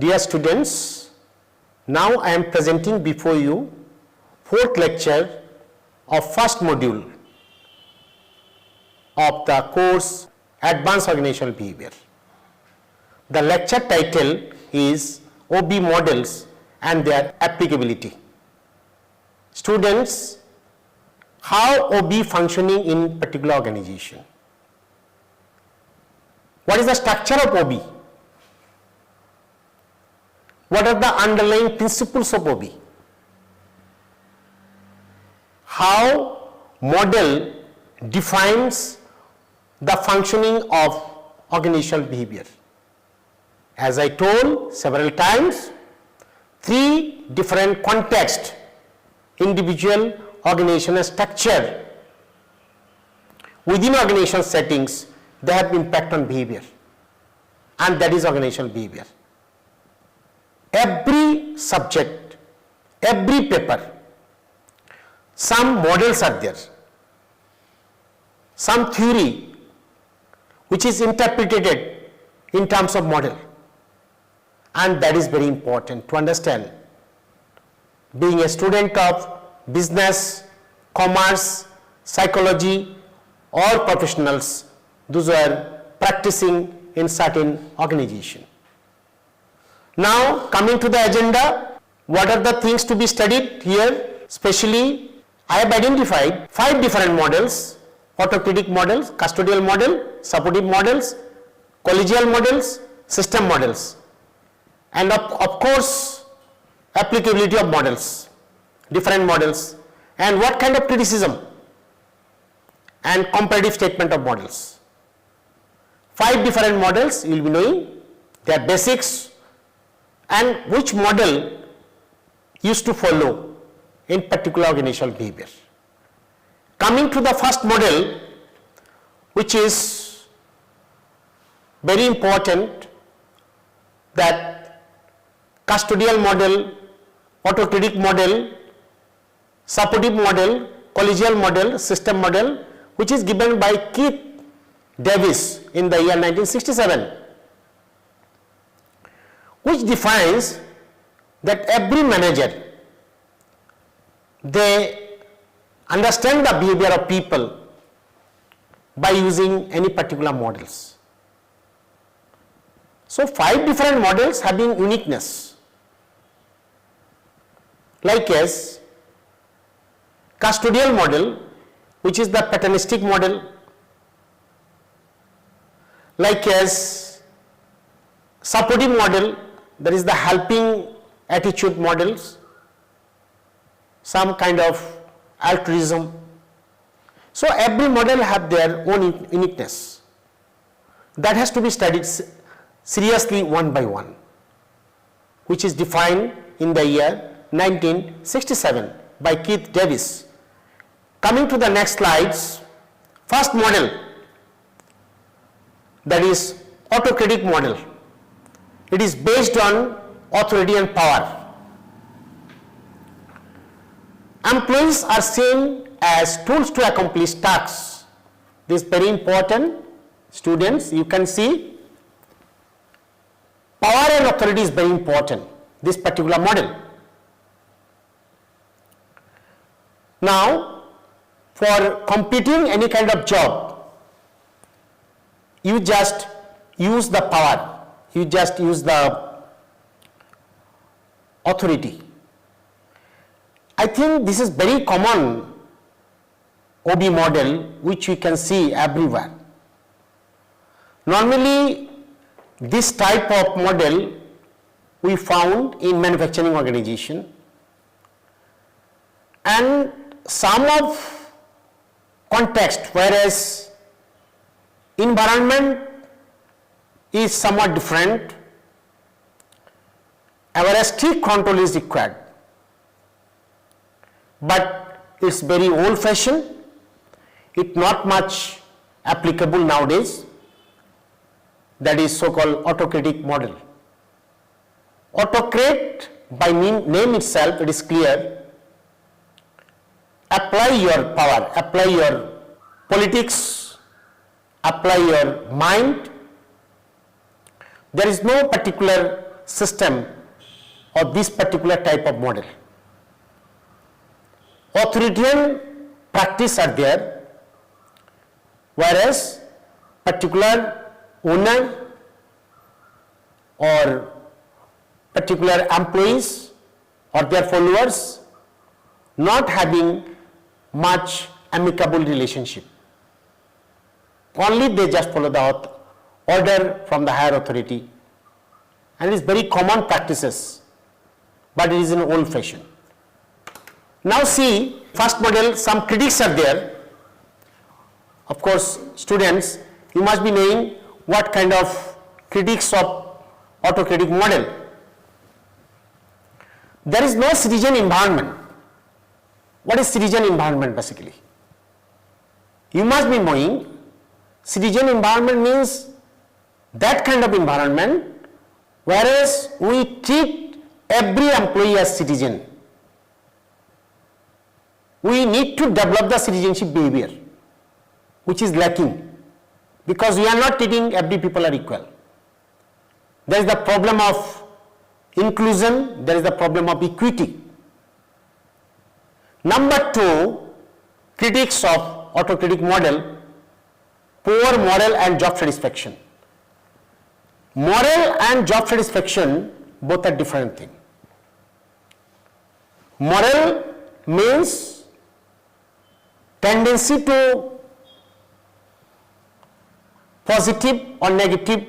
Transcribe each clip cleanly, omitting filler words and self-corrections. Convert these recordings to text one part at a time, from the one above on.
Dear students, now I am presenting before you fourth lecture of first module of the course Advanced Organizational Behavior. The lecture title is OB Models and their Applicability. Students, how OB functioning in particular organization? What is the structure of OB? What are the underlying principles of OB? How model defines the functioning of organizational behavior? As I told several times, three different contexts, individual, organizational structure, within organizational settings, they have impact on behavior, and that is organizational behavior. Every subject, every paper, some models are there, some theory which is interpreted in terms of model, and that is very important to understand. Being a student of business, commerce, psychology, or professionals, those who are practicing in certain organization. Now coming to the agenda, what are the things to be studied here? Especially I have identified 5 different models: autocratic models, custodial model, supportive models, collegial models, system models, and of course applicability of models, different models, and what kind of criticism and comparative statement of models. 5 different models you will be knowing, their basics, and which model used to follow in particular organizational behavior. Coming to the first model, which is very important, that custodial model, autocratic model, supportive model, collegial model, system model, which is given by Keith Davis in the year 1967, which defines that every manager, they understand the behavior of people by using any particular models. So 5 different models having uniqueness, like as custodial model, which is the patternistic model, like as supportive model, that is the helping attitude models, some kind of altruism. So every model have their own uniqueness that has to be studied seriously one by one, which is defined in the year 1967 by Keith Davis. Coming to the next slides, first model, that is autocratic model. It is based on authority and power. Employees are seen as tools to accomplish tasks. This is very important. Students, you can see power and authority is very important, this particular model. Now, for completing any kind of job, you just use the power, you just use the authority. I think this is very common OB model which we can see everywhere. Normally this type of model we found in manufacturing organization, and some of context, whereas environment is somewhat different, whereas strict control is required, but it's very old fashioned, it's not much applicable nowadays. That is so-called autocratic model. Autocrat, by name itself, it is clear, apply your power, apply your politics, apply your mind. There is no particular system or this particular type of model. Authoritarian practice are there, whereas particular owner or particular employees or their followers not having much amicable relationship. Only they just follow the order from the higher authority, and it is very common practices, but it is in old fashion. Now see, first model, some critics are there. Of course, students, you must be knowing what kind of critics of autocratic model. There is no citizen environment. What is citizen environment basically? You must be knowing citizen environment means that kind of environment whereas we treat every employee as citizen. We need to develop the citizenship behavior, which is lacking because we are not treating every people are equal. There is the problem of inclusion, there is the problem of equity. Number two, critics of autocratic model, poor moral and job satisfaction. Moral and job satisfaction both are different things. Moral means tendency to positive or negative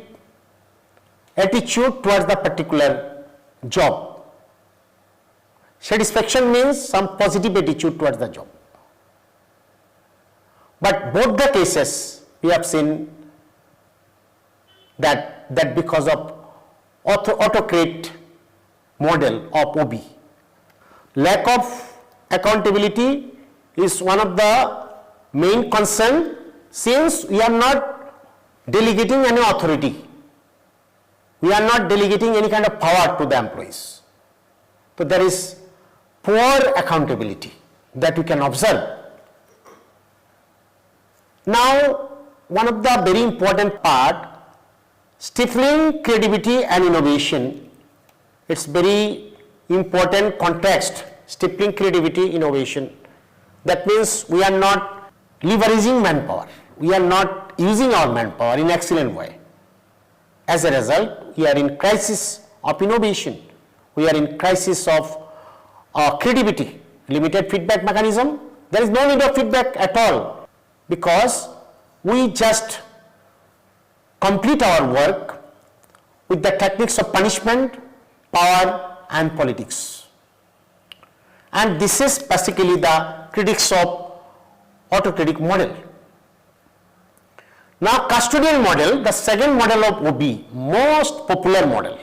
attitude towards the particular job. Satisfaction means some positive attitude towards the job. But both the cases we have seen that because of autocrat model of OB. Lack of accountability is one of the main concern since we are not delegating any authority. We are not delegating any kind of power to the employees. So there is poor accountability that we can observe. Now, one of the very important part, stifling creativity and innovation. It's very important context, stifling creativity, innovation. That means we are not leveraging manpower. We are not using our manpower in excellent way. As a result, we are in crisis of innovation. We are in crisis of creativity, limited feedback mechanism. There is no need of feedback at all because we just complete our work with the techniques of punishment, power and politics. And this is basically the critics of autocratic model. Now custodial model, the second model of OB, most popular model.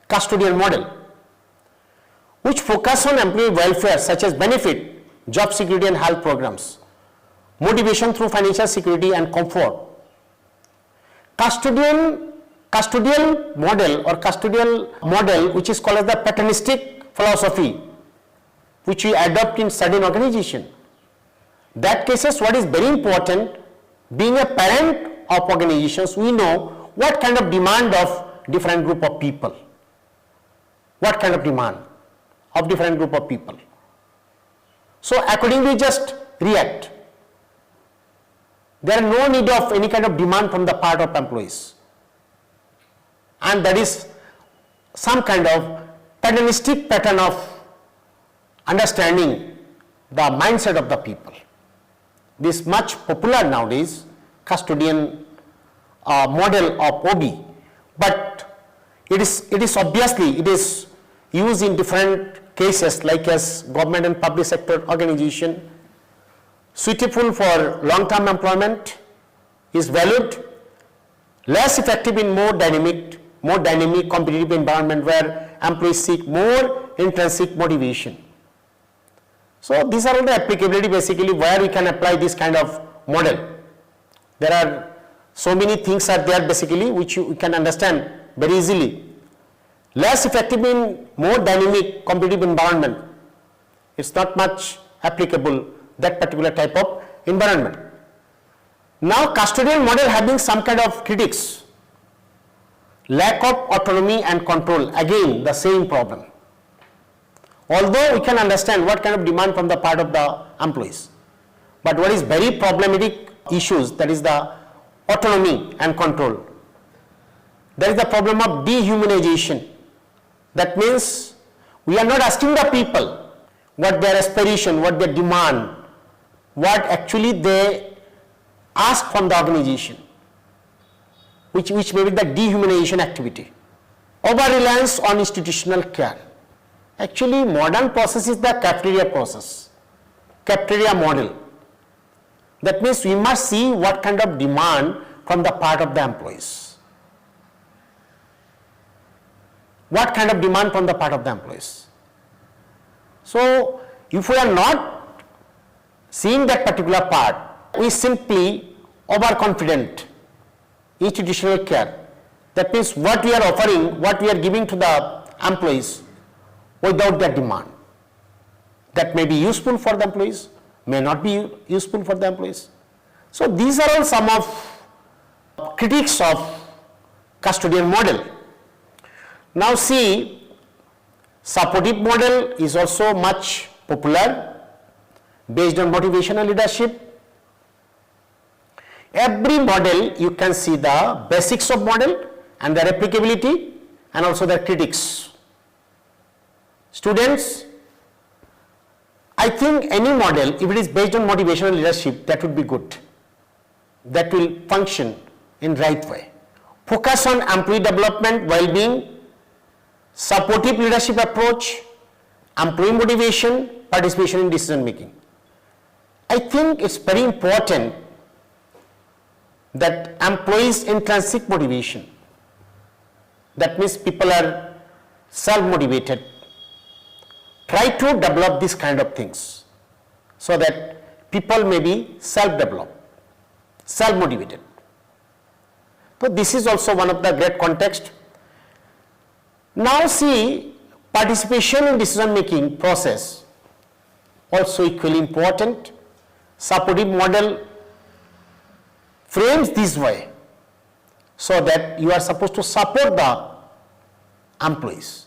Custodial model, which focus on employee welfare such as benefit, job security and health programs, motivation through financial security and comfort. Custodial model or custodial model, which is called as the paternalistic philosophy, which we adopt in certain organization. That cases, what is very important, being a parent of organizations, we know what kind of demand of different group of people. What kind of demand of different group of people. So accordingly just react. There are no need of any kind of demand from the part of employees. And that is some kind of paternalistic pattern of understanding the mindset of the people. This much popular nowadays, custodian model of OB, but it is obviously used in different cases like as government and public sector organization, suitable for long-term employment, is valued, less effective in more dynamic competitive environment where employees seek more intrinsic motivation. So these are all the applicability basically where we can apply this kind of model. There are so many things are there basically which you can understand very easily. Less effective in more dynamic competitive environment. It's not much applicable that particular type of environment. Now custodial model having some kind of critics. Lack of autonomy and control, again the same problem. Although we can understand what kind of demand from the part of the employees, but what is very problematic issues, that is the autonomy and control. There is the problem of dehumanization. That means we are not asking the people what their aspiration, what their demand, what actually they ask from the organization, which may be the dehumanization activity. Over-reliance on institutional care. Actually, modern process is the cafeteria process, cafeteria model. That means we must see what kind of demand from the part of the employees. What kind of demand from the part of the employees. So, if we are not seeing that particular part, we simply overconfident institutional care. That means what we are offering, what we are giving to the employees without their demand. That may be useful for the employees, may not be useful for the employees. So these are all some of critiques of custodial model. Now see, supportive model is also much popular based on motivational leadership. Every model you can see the basics of model and their applicability and also their critics. Students, I think any model, if it is based on motivational leadership, that would be good. That will function in right way. Focus on employee development, well-being, supportive leadership approach, employee motivation, participation in decision making. I think it's very important that employees' intrinsic motivation, that means people are self-motivated, try to develop this kind of things so that people may be self-developed, self-motivated. So this is also one of the great context. Now see, participation in decision making process also equally important. Supportive model frames this way so that you are supposed to support the employees.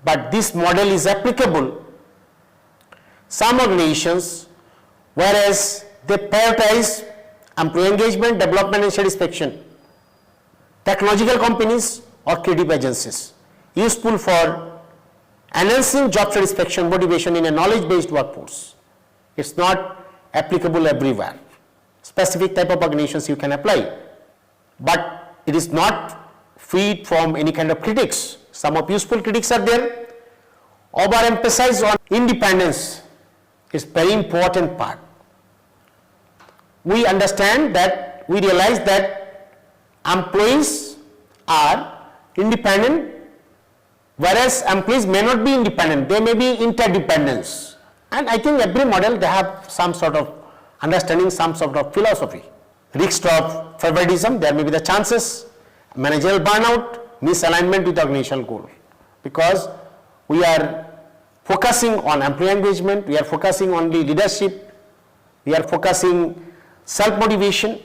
But this model is applicable some organizations, whereas they prioritize employee engagement, development and satisfaction. Technological companies or creative agencies, useful for enhancing job satisfaction, motivation in a knowledge-based workforce. It's not applicable everywhere. Specific type of organizations you can apply, but it is not free from any kind of critics. Some of useful critics are there. Overemphasize on independence is very important part. We understand that, we realize that employees are independent, whereas employees may not be independent, they may be interdependence. And I think every model, they have some sort of understanding, some sort of philosophy. Risk of favoritism, there may be the chances, managerial burnout, misalignment with organizational goal. Because we are focusing on employee engagement, we are focusing on the leadership, we are focusing self-motivation.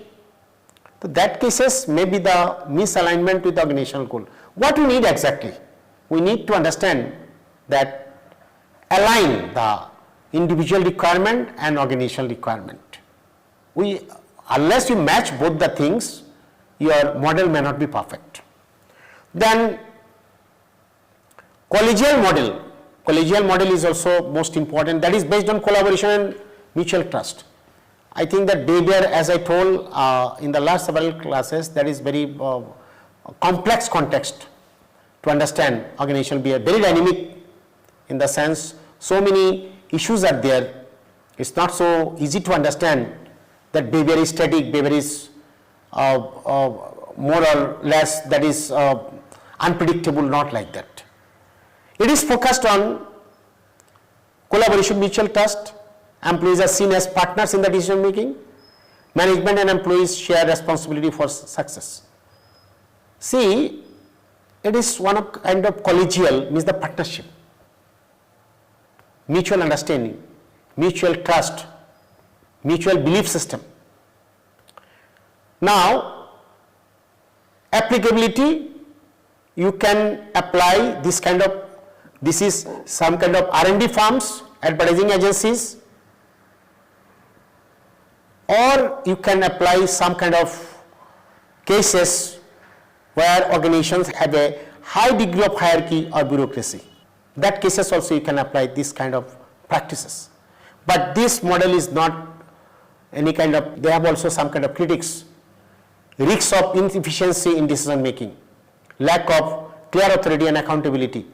So that cases may be the misalignment with the organizational goal. What we need exactly? We need to understand that align the individual requirement and organizational requirement. Unless you match both the things, your model may not be perfect. Then collegial model. Collegial model is also most important. That is based on collaboration and mutual trust. I think that Behaviour, as I told in the last several classes, that is very complex context to understand organizational behavior. Very dynamic in the sense so many issues are there. It's not so easy to understand that behavior is static, behavior is more or less, that is unpredictable, not like that. It is focused on collaboration, mutual trust. Employees are seen as partners in the decision making. Management and employees share responsibility for success. See, it is one of kind of collegial, means the partnership, mutual understanding, mutual trust, mutual belief system. Now, Applicability, you can apply this is some kind of R&D firms, advertising agencies, or you can apply some kind of cases where organizations have a high degree of hierarchy or bureaucracy. That cases also you can apply this kind of practices. But this model is not any kind of, they have also some kind of critics. Risks of inefficiency in decision making, lack of clear authority and accountability,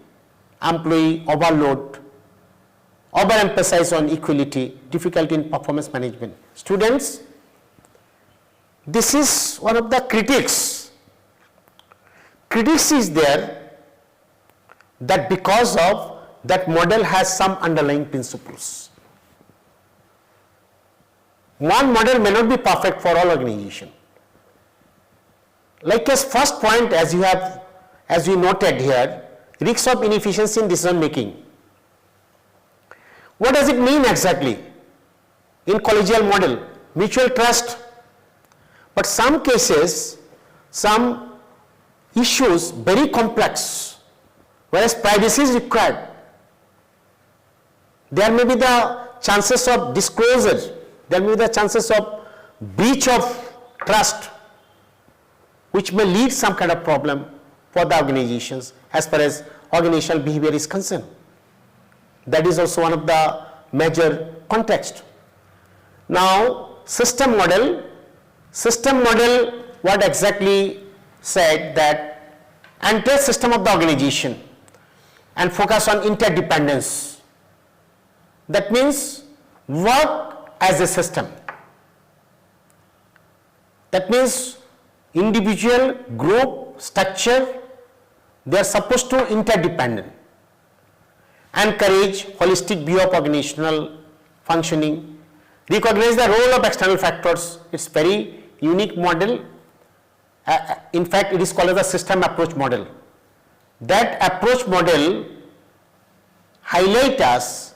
employee overload, overemphasis on equality, difficulty in performance management. Students, this is one of the critics. Critics is there that because of that model has some underlying principles. One model may not be perfect for all organizations. Like as first point, as we noted here, risks of inefficiency in decision making. What does it mean exactly? In collegial model, mutual trust, but some cases, some issues very complex, whereas privacy is required. There may be the chances of disclosure, there may be the chances of breach of trust, which may lead some kind of problem for the organizations as far as organizational behavior is concerned. That is also one of the major context. Now, system model, what exactly said that entire system of the organization and focus on interdependence. That means work as a system. That means individual, group, structure, they are supposed to interdependent. Encourage holistic view of organizational functioning. Recognize the role of external factors. It's very unique model. In fact, it is called as a system approach model. That approach model highlight us,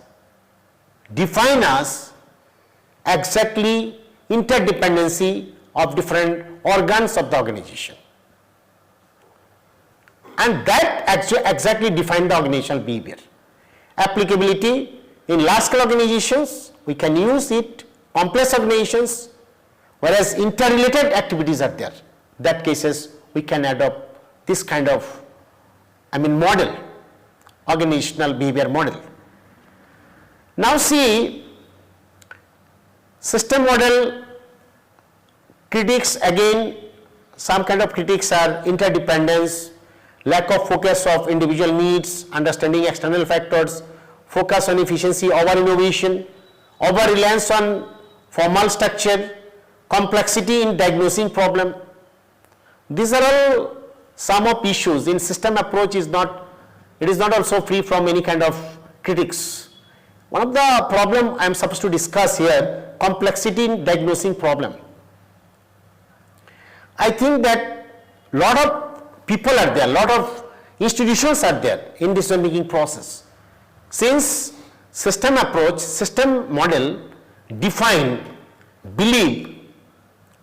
define us exactly interdependency of different organs of the organization. And that exactly define the organizational behavior. Applicability in large scale organizations, we can use it, complex organizations, whereas interrelated activities are there. That cases we can adopt this kind of, model, organizational behavior model. Now see, system model critics, again some kind of critics are interdependence, lack of focus of individual needs, understanding external factors, focus on efficiency over innovation, over reliance on formal structure, complexity in diagnosing problem. These are all some of issues. In system approach is not also free from any kind of critics. One of the problem I am supposed to discuss here, complexity in diagnosing problem. I think that lot of people are there, lot of institutions are there in decision making process. Since system approach, system model define, believe,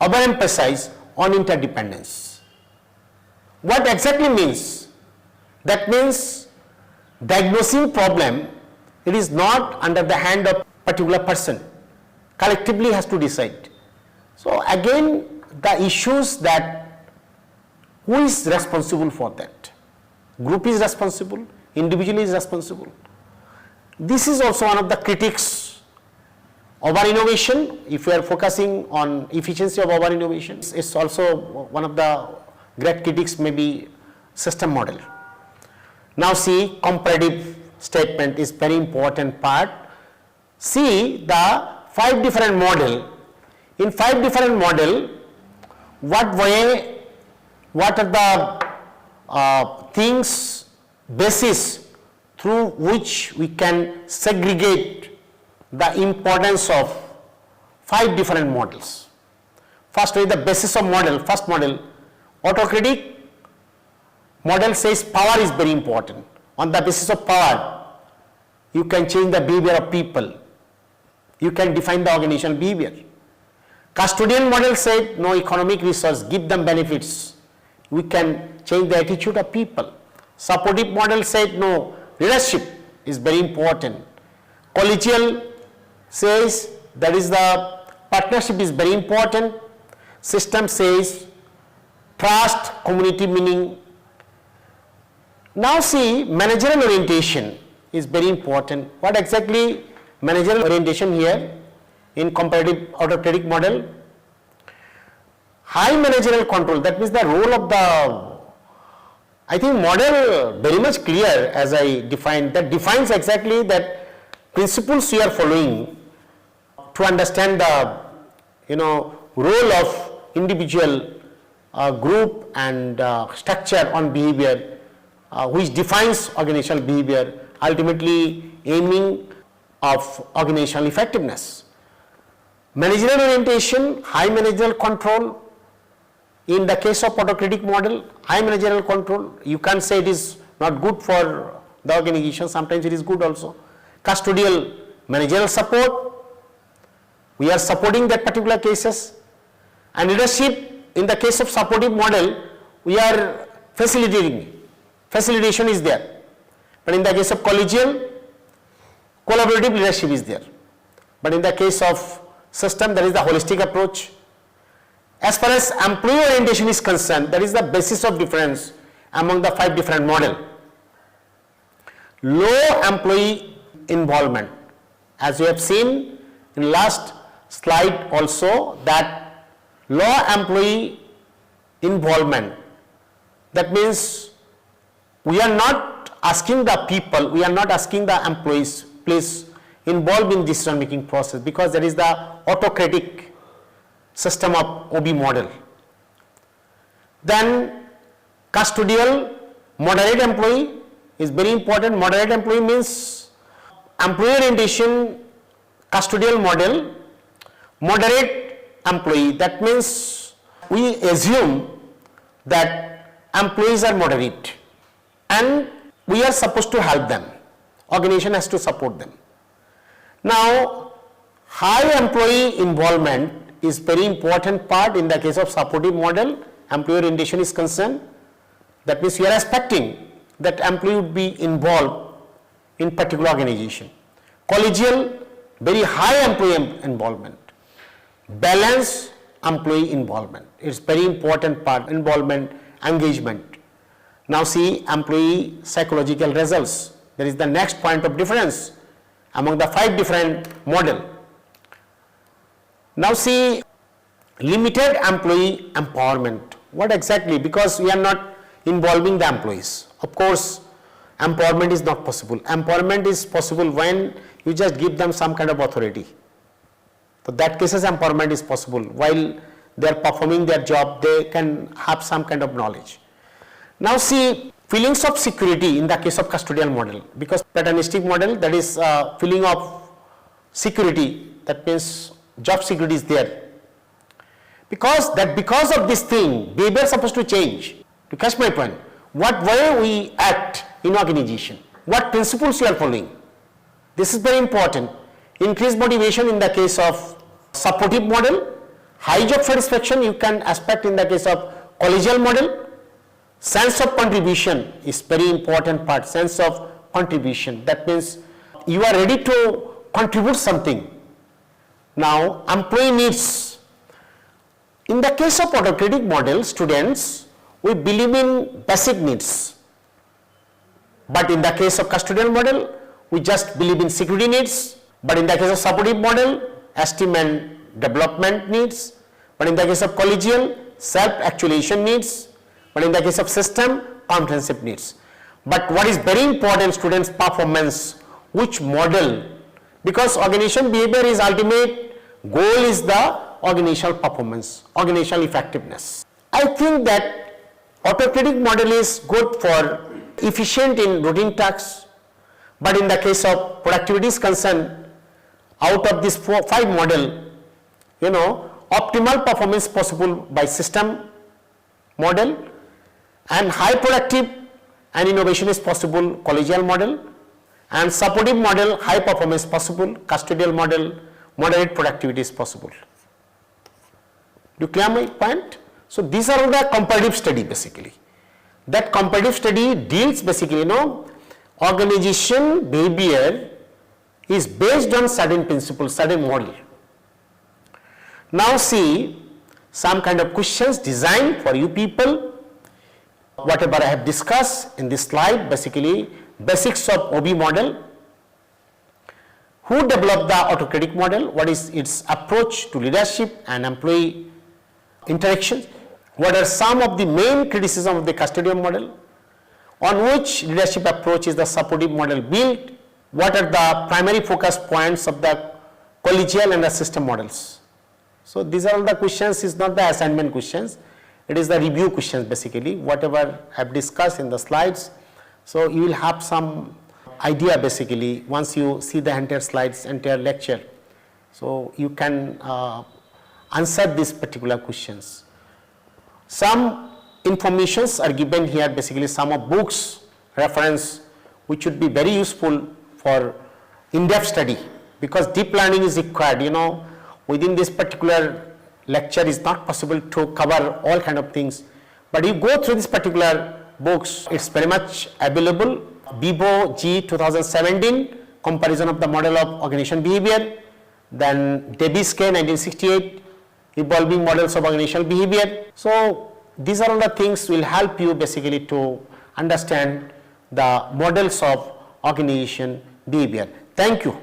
overemphasize on interdependence. What exactly means? That means diagnosing problem, it is not under the hand of particular person, collectively has to decide. So again, the issues that who is responsible for that? Group is responsible, individual is responsible. This is also one of the critics over innovation. If we are focusing on efficiency of over innovation, it's also one of the great critics, maybe system model. Now see, comparative statement is very important part. See the 5 different model. In 5 different model, what are the things, basis through which we can segregate the importance of 5 different models. First is the basis of model. First model, autocratic model says power is very important. On the basis of power, you can change the behavior of people. You can define the organizational behavior. Custodial model said no economic resource, give them benefits. we can change the attitude of people. Supportive model said no, leadership is very important. Collegial says that is the partnership is very important. System says trust, community meaning. Now see, managerial orientation is very important. What exactly managerial orientation here in comparative autocratic model? High managerial control, that means the role of the, I think model very much clear as I defined, that defines exactly that principles we are following to understand the role of individual, group and structure on behavior, which defines organizational behavior, ultimately aiming of organizational effectiveness. Managerial orientation, high managerial control. In the case of autocratic model, high managerial control, you can't say it is not good for the organization, sometimes it is good also. Custodial managerial support, we are supporting that particular cases. And leadership, in the case of supportive model, we are facilitating, facilitation is there. But in the case of collegial, collaborative leadership is there. But in the case of system, there is the holistic approach. As far as employee orientation is concerned, that is the basis of difference among the 5 different models. Low employee involvement, as we have seen in last slide also, that low employee involvement, that means we are not asking the people, we are not asking the employees, please involve in decision making process, because that is the autocratic system of OB model. Then custodial moderate employee is very important. Moderate employee means employee orientation, custodial model, moderate employee, that means we assume that employees are moderate and we are supposed to help them. Organization has to support them. Now, high employee involvement is very important part in the case of supportive model. Employee orientation is concerned. That means we are expecting that employee would be involved in particular organization. Collegial, very high employee involvement. Balance employee involvement. It's very important part, involvement, engagement. Now see employee psychological results. There is the next point of difference among the 5 different model. Now see limited employee empowerment. What exactly? Because we are not involving the employees. Of course, empowerment is not possible. Empowerment is possible when you just give them some kind of authority. So that cases empowerment is possible. While they are performing their job, they can have some kind of knowledge. Now see feelings of security in the case of custodial model, because paternalistic model, that is feeling of security, that means job security is there. Because of this thing, behavior is supposed to change. To catch my point, what way we act in organization, what principles we are following. This is very important. Increased motivation in the case of supportive model, high job satisfaction you can expect in the case of collegial model. Sense of contribution is very important part, sense of contribution. That means you are ready to contribute something. Now, employee needs. In the case of autocratic model, students, we believe in basic needs. But in the case of custodial model, we just believe in security needs. But in the case of supportive model, esteem and development needs. But in the case of collegial, self-actualization needs. But in the case of system, comprehensive needs. But what is very important, students' performance, which model, because organization behavior is ultimate goal is the organizational performance, organizational effectiveness. I think that autocratic model is good for efficient in routine tasks, but in the case of productivity is concerned, out of this 5 model, optimal performance possible by system model, and high productive and innovation is possible collegial model, and supportive model high performance possible, custodial model moderate productivity is possible. Do you clear my point? So these are all the comparative study basically. That comparative study deals basically, organization behavior is based on certain principles, certain model. Now see some kind of questions designed for you people. Whatever I have discussed in this slide, basically basics of OB model. Who developed the autocratic model? What is its approach to leadership and employee interactions? What are some of the main criticisms of the custodial model? On which leadership approach is the supportive model built? What are the primary focus points of the collegial and the system models? So these are all the questions, is not the assignment questions. It is the review questions basically, whatever I have discussed in the slides. So you will have some idea basically once you see the entire slides, entire lecture. So you can answer these particular questions. Some informations are given here, basically some of books reference which would be very useful for in-depth study, because deep learning is required, within this particular lecture is not possible to cover all kind of things, but you go through this particular books, it's very much available. Vivo G 2017, comparison of the model of organizational behavior, then Davis K 1968, evolving models of organizational behavior. So these are all the things will help you basically to understand the models of organization behavior. Thank you.